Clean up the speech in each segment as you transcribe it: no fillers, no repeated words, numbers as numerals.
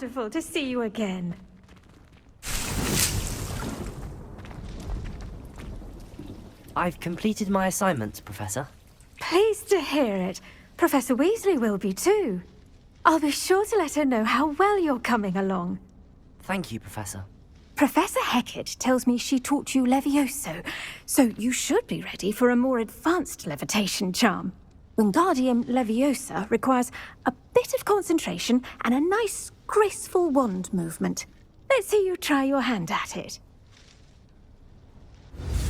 wonderful to see you again. I've completed my assignments, Professor. Pleased to hear it. Professor Weasley will be too. I'll be sure to let her know how well you're coming along. Thank you, Professor. Professor Hecat tells me she taught you Levioso, so you should be ready for a more advanced levitation charm. Wingardium Leviosa requires a bit of concentration and a nice, graceful wand movement. Let's see you try your hand at it.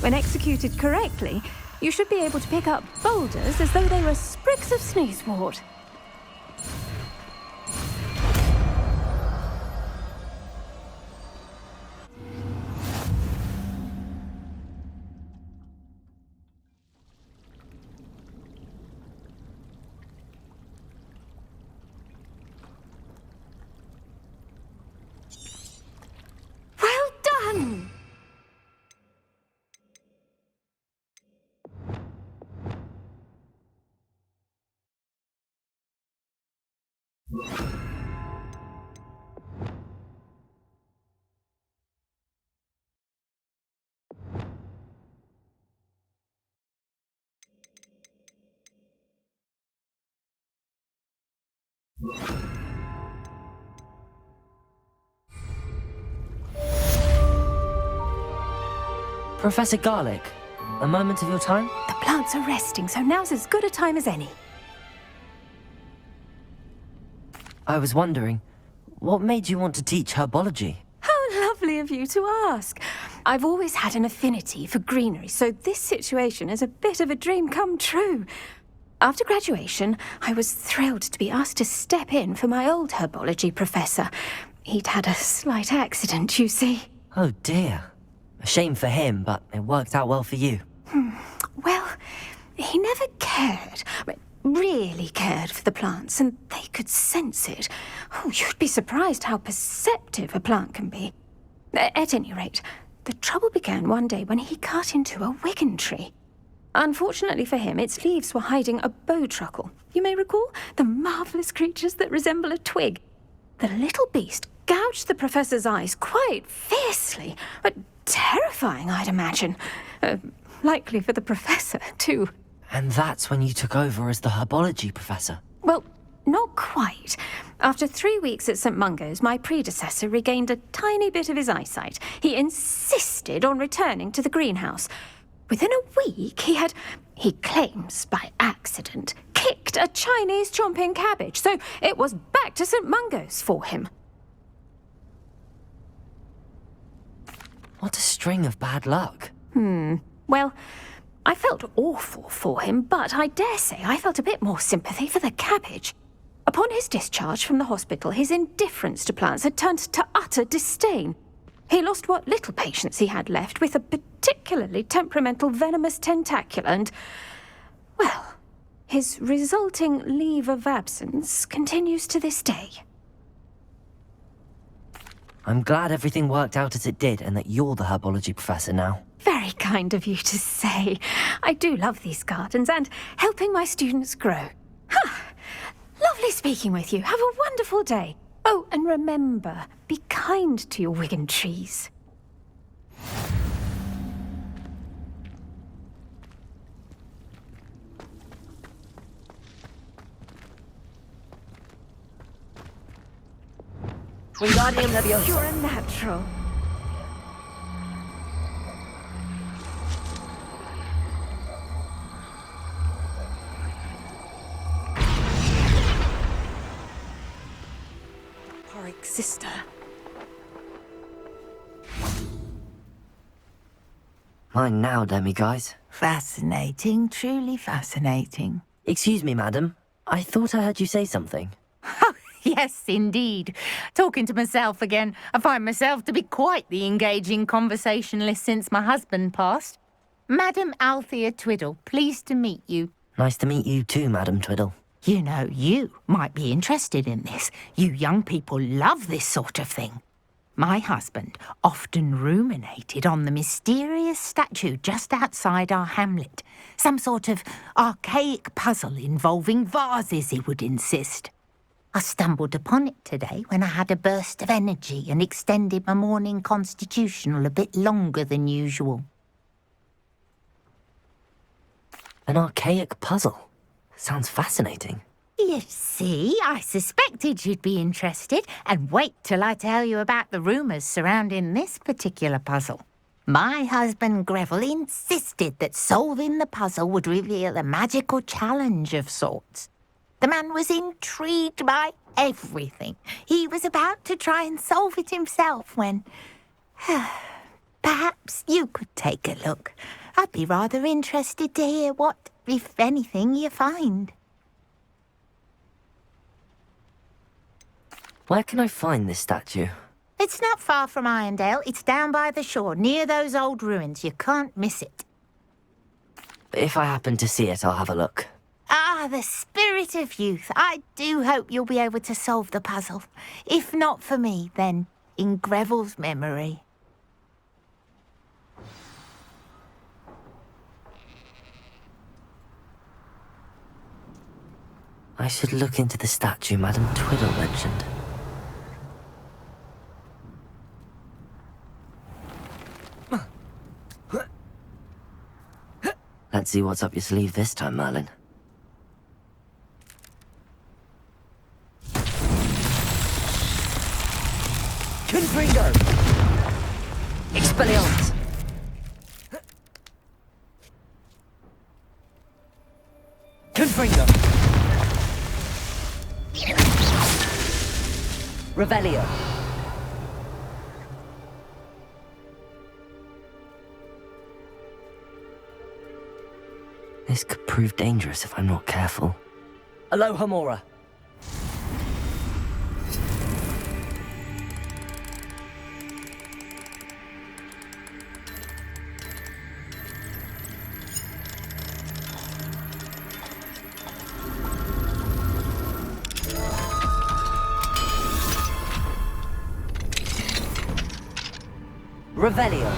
When executed correctly, you should be able to pick up boulders as though they were sprigs of sneezewort. Well done! Professor Garlick, a moment of your time? The plants are resting, so now's as good a time as any. I was wondering, what made you want to teach herbology? How lovely of you to ask. I've always had an affinity for greenery, so this situation is a bit of a dream come true. After graduation, I was thrilled to be asked to step in for my old herbology professor. He'd had a slight accident, you see. Oh dear. A shame for him, but it worked out well for you. Well, he never cared, really cared for the plants, and they could sense it. Oh, you'd be surprised how perceptive a plant can be. At any rate, the trouble began one day when he cut into a wigan tree. Unfortunately for him, its leaves were hiding a bowtruckle. You may recall the marvellous creatures that resemble a twig. The little beast gouged the professor's eyes quite fiercely, but terrifying, I'd imagine. Likely for the professor, too. And that's when you took over as the herbology professor? Well, not quite. After 3 weeks at St. Mungo's, my predecessor regained a tiny bit of his eyesight. He insisted on returning to the greenhouse. Within a week, he claims by accident, kicked a Chinese chomping cabbage, so it was back to St. Mungo's for him. What a string of bad luck. Well, I felt awful for him, but I dare say I felt a bit more sympathy for the cabbage. Upon his discharge from the hospital, his indifference to plants had turned to utter disdain. He lost what little patience he had left with a particularly temperamental venomous tentacula and, well, his resulting leave of absence continues to this day. I'm glad everything worked out as it did and that you're the herbology professor now. Very kind of you to say. I do love these gardens and helping my students grow. Lovely speaking with you. Have a wonderful day. Oh, and remember, be kind to your wigan trees. Wingardium Leviosa. You're a natural. Porrick sister. Mine now, demiguise. Fascinating, truly fascinating. Excuse me, madam. I thought I heard you say something. Oh, yes, indeed. Talking to myself again. I find myself to be quite the engaging conversationalist since my husband passed. Madam Althea Twiddle, pleased to meet you. Nice to meet you too, Madam Twiddle. You know, you might be interested in this. You young people love this sort of thing. My husband often ruminated on the mysterious statue just outside our hamlet. Some sort of archaic puzzle involving vases, he would insist. I stumbled upon it today when I had a burst of energy and extended my morning constitutional a bit longer than usual. An archaic puzzle. Sounds fascinating. You see, I suspected you'd be interested, and wait till I tell you about the rumours surrounding this particular puzzle. My husband Greville insisted that solving the puzzle would reveal a magical challenge of sorts. The man was intrigued by everything. He was about to try and solve it himself when... Perhaps you could take a look. I'd be rather interested to hear what, if anything, you find. Where can I find this statue? It's not far from Irondale. It's down by the shore, near those old ruins. You can't miss it. If I happen to see it, I'll have a look. Ah, the spirit of youth. I do hope you'll be able to solve the puzzle. If not for me, then in Greville's memory. I should look into the statue Madame Twiddle mentioned. Let's see what's up your sleeve this time, Merlin. Confringo! Expelliarmus! Confringo! Revelio! This could prove dangerous if I'm not careful. Aloha Mora! Revelio.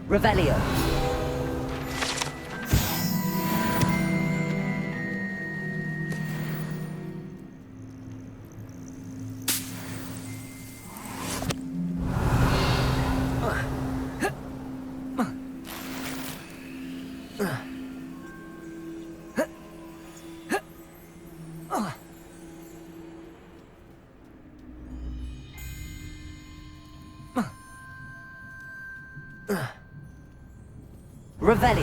Revelio. Revelio.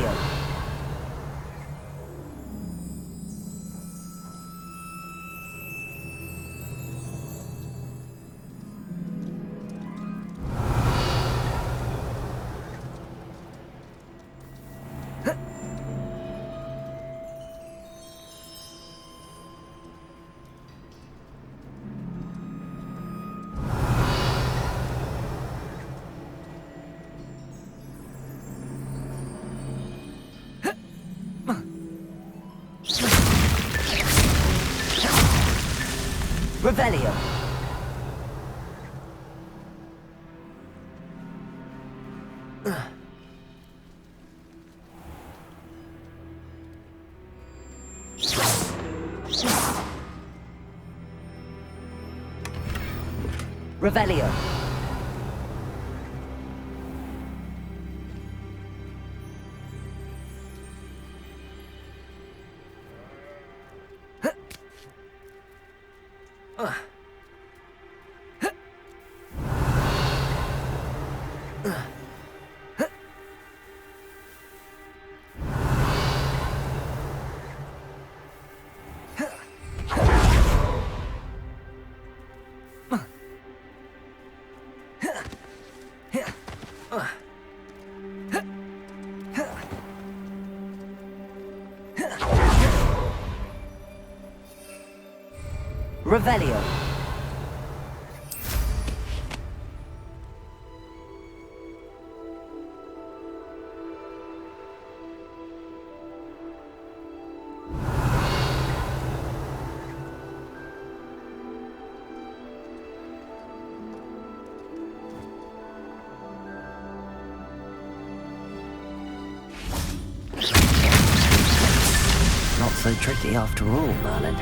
Revelio. Revelio. Revelio. so tricky after all, Merlin.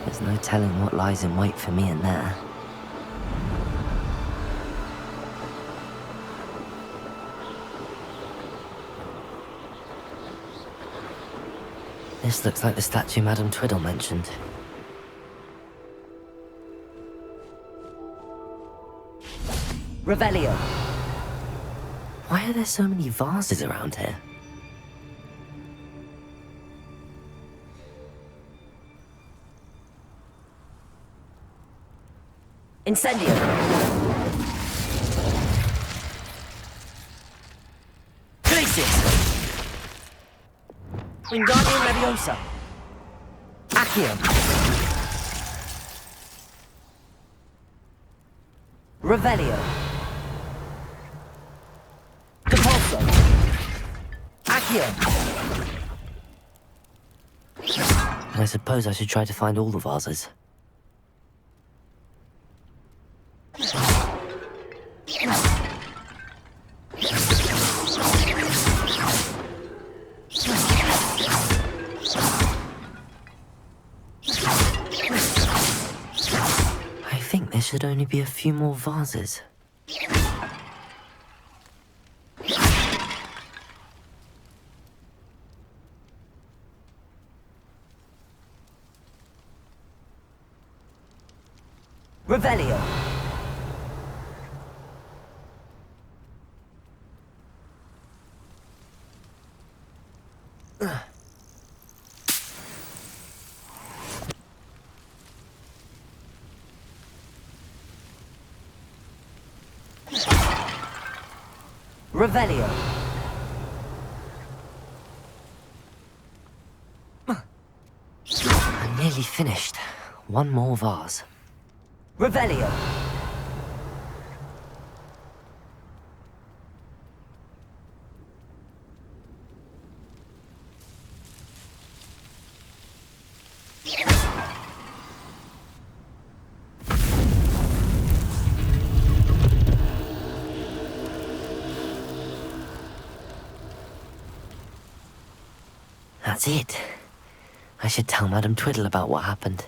There's no telling what lies in wait for me in there. This looks like the statue Madame Twiddle mentioned. Revelio! Why are there so many vases around here? Incendio! Glacius! Wingardium Leviosa! Accio! Revelio! Compulso! Accio! And I suppose I should try to find all the vases. I think there should only be a few more vases. Revelio! Revelio! I'm nearly finished. One more vase. Revelio! That's it. I should tell Madame Twiddle about what happened.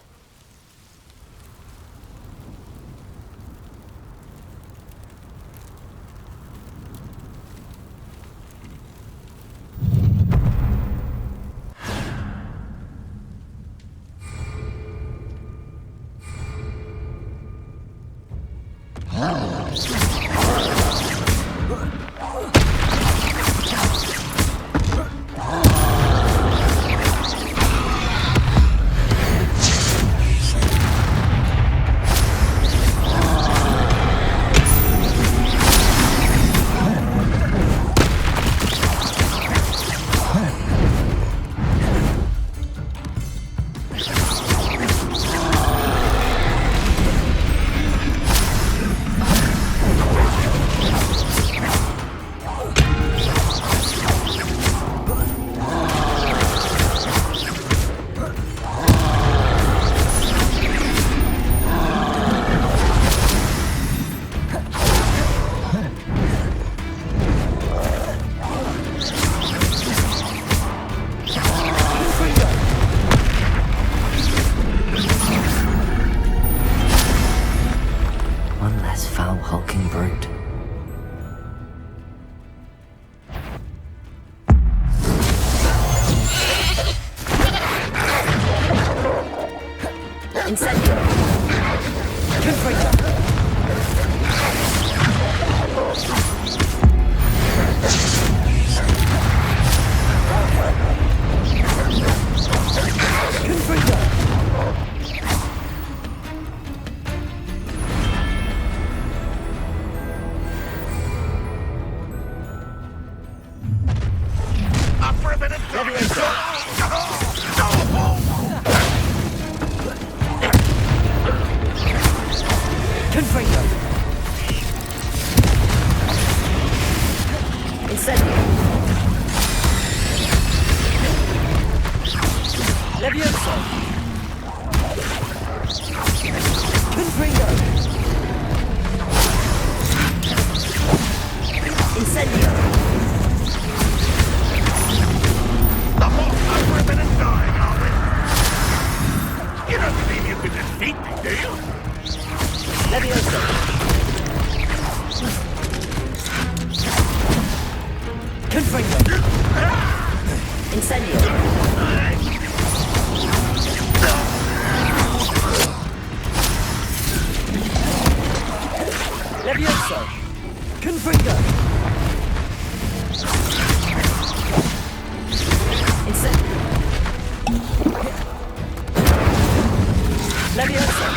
Leviosa!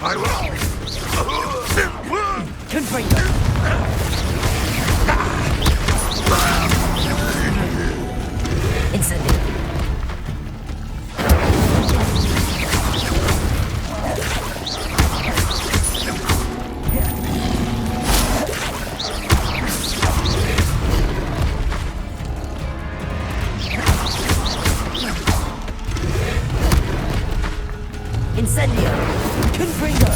I will. Confringo! Incendio! Incendio! Confringo!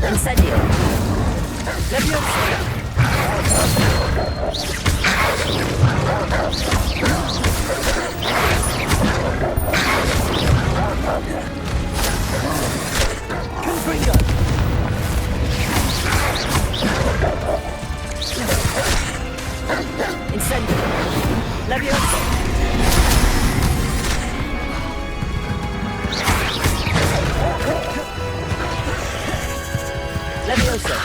Incendio! Leviosa! Confringo! Incendio! Leviosa! Leviosa!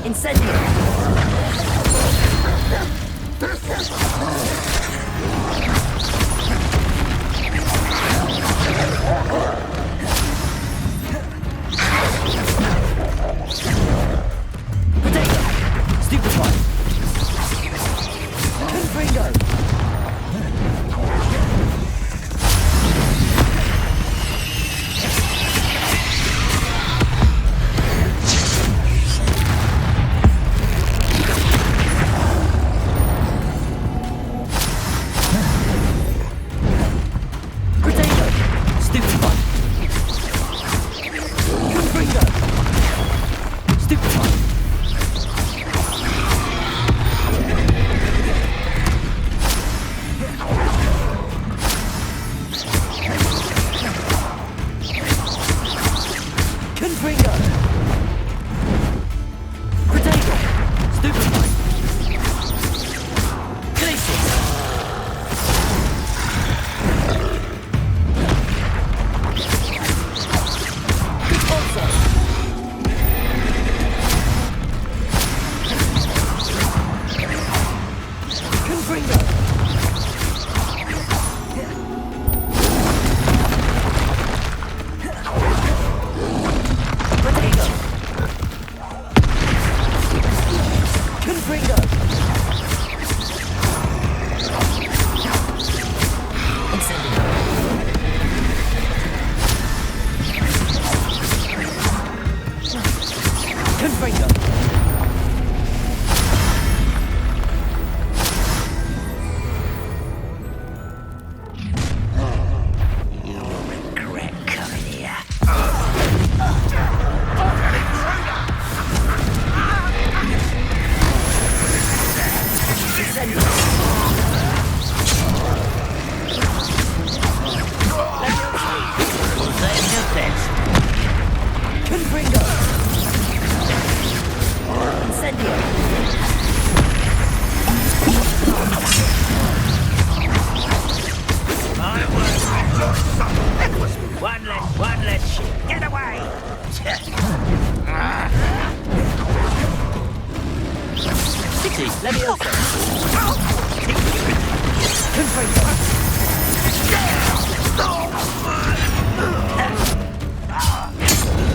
Incendio! Potato! Stupefy! Confringo! Potato! Stupefy! Confringo! Stupefy! Confringo! Potato! Stupefy! Glacius! Repulsor! Confringo! Potato! Confringo! Incendio! Confringo! You will regret coming here. Incendio! We'll save your best. Confringo! Incendio! One less ship. Get away! City! Leviosa! Confringo!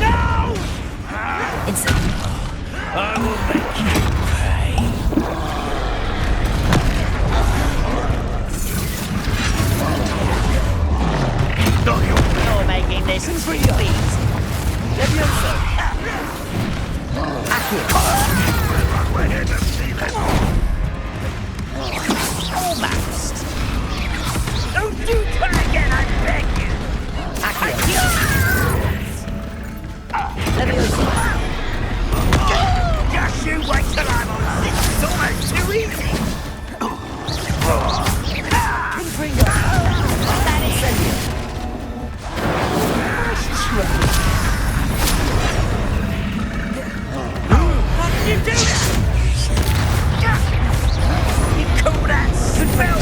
No! Incendio! I will make you pay. You're making this too easy. Leviosa! Almost. Don't do that again, I beg you. Accio! Leviosa! Just you wait till I'm on. This is almost too easy. Confringo! That is Incendio! How did you do that? You call that spell?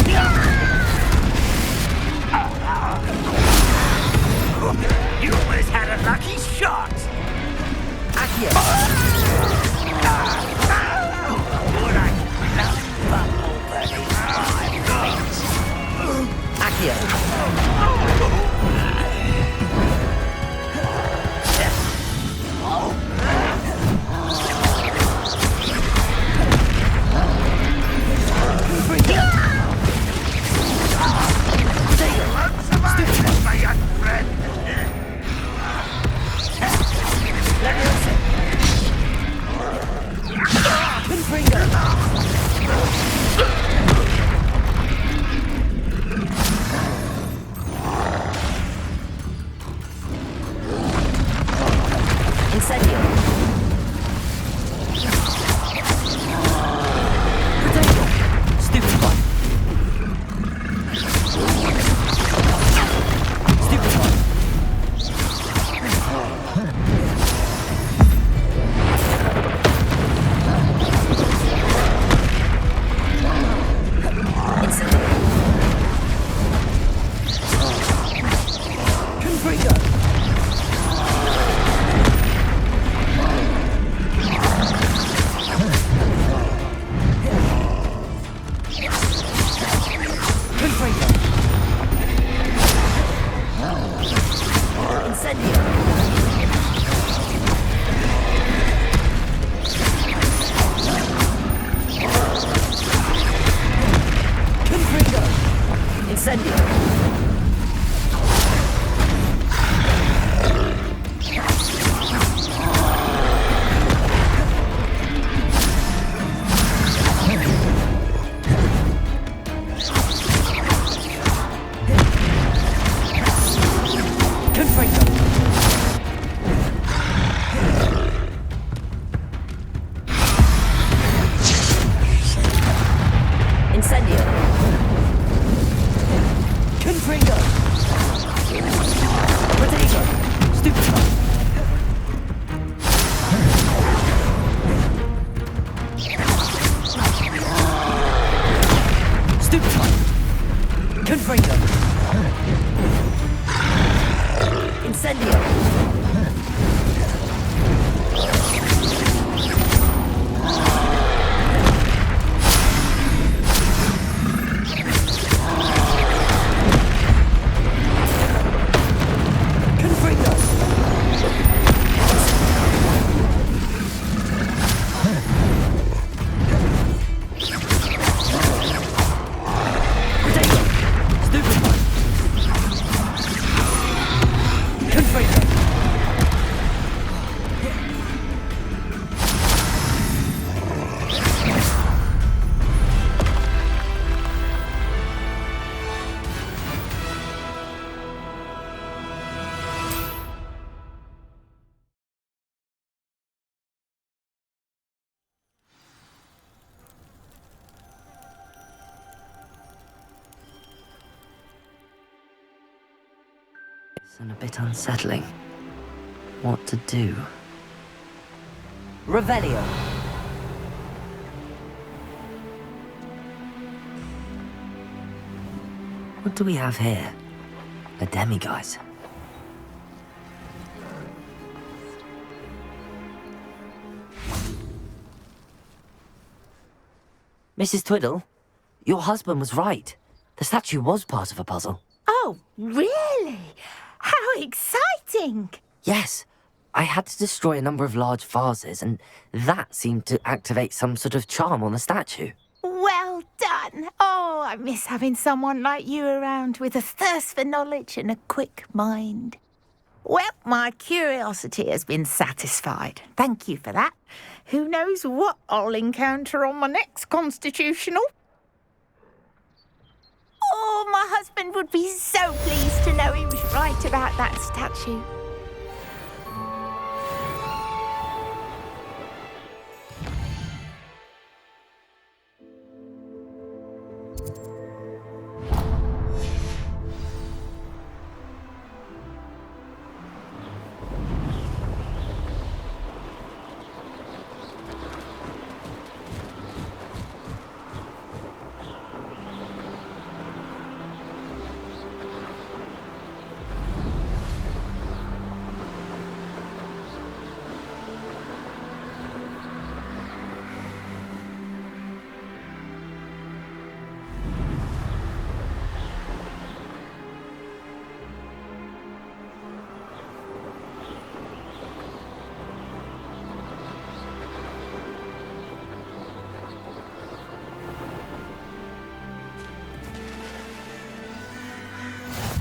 And a bit unsettling. What to do? Revelio! What do we have here? A demiguise. Mrs. Twiddle, your husband was right. The statue was part of a puzzle. Oh, really? How exciting! Yes, I had to destroy a number of large vases, and that seemed to activate some sort of charm on the statue. Well done. Oh, I miss having someone like you around with a thirst for knowledge and a quick mind. Well, my curiosity has been satisfied. Thank you for that. Who knows what I'll encounter on my next constitutional? Oh, my husband would be so pleased to know he was right about that statue.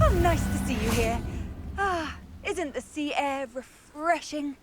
Oh, nice to see you here. Ah, isn't the sea air refreshing?